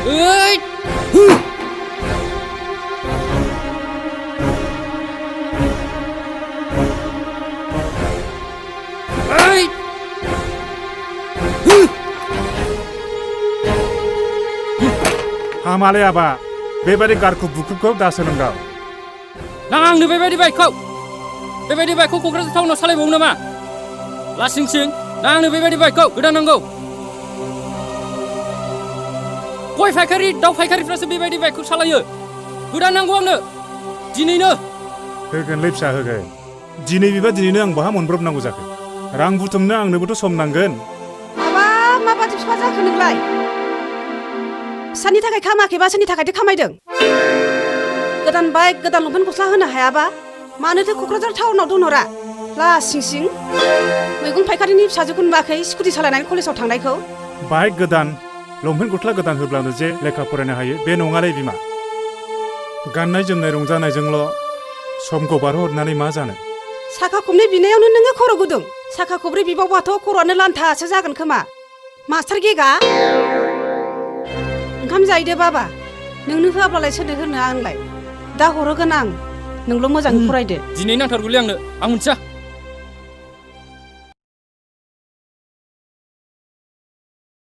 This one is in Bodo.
ओइ हामालै आबा बेबायदि गारखौ बुख्रुबखौ दासो नोंदाव नाङा आंनो बेबायदि बाइकखौ क'क्राझार टाउनाव सालायबावो नामा लासिंसिं नाङा आंनो बेबायदि बाइकखौ गोदान नांगौ गय फायखारि दाउ फायखारिफ्रासो बेबायदि बाइकखौ सालायो गोदान नांगौ आंनो दिनैनो होगोनलै फिसा होगोन दिनै बिबा दिनैनो आं बहा मोनब्रबनांगौ जाखो रां बुथुमनो आंनोबोथ' सम नांगोन माबादि फिफा जाखो नोंलाय फिसानि थाखाय खामाखैबा सोरनि थाखायथो खामायदों गोदान बाइक गोदान लंपेन्ट गस्ला होनो हायाबा मानोथो क'क्राझार टाउनाव दोनहरा लासिंसिं मैगं फायखारिनि फिसाजोखौ नुवाखै स्कुटि सालायनानै कलेजाव थांनायखौ बाइक गोदान लंपेन्ट गस्ला गोदान होब्लानो जे लेखा फरायनो हायो बे नङालै बिमा गाननाय जोमनाय रंजानायजोंल' समखौ बारहोहरनानै मा जानो साखा खबनै बिनायावनो नोङो खर' गुदुं साखा खबब्रै बिबावबाथ' खर'आनो लान्थासो जागोन खोमा मास्टार गेगा ओंखाम जाहैदो बाबा नोंनो होआब्लालाय सोरनो होनो आंलाय दा हरोगोन आं नोंल' मोजाङै फरायदो दिनै नांथारगौलै आंनो आं मोनथिया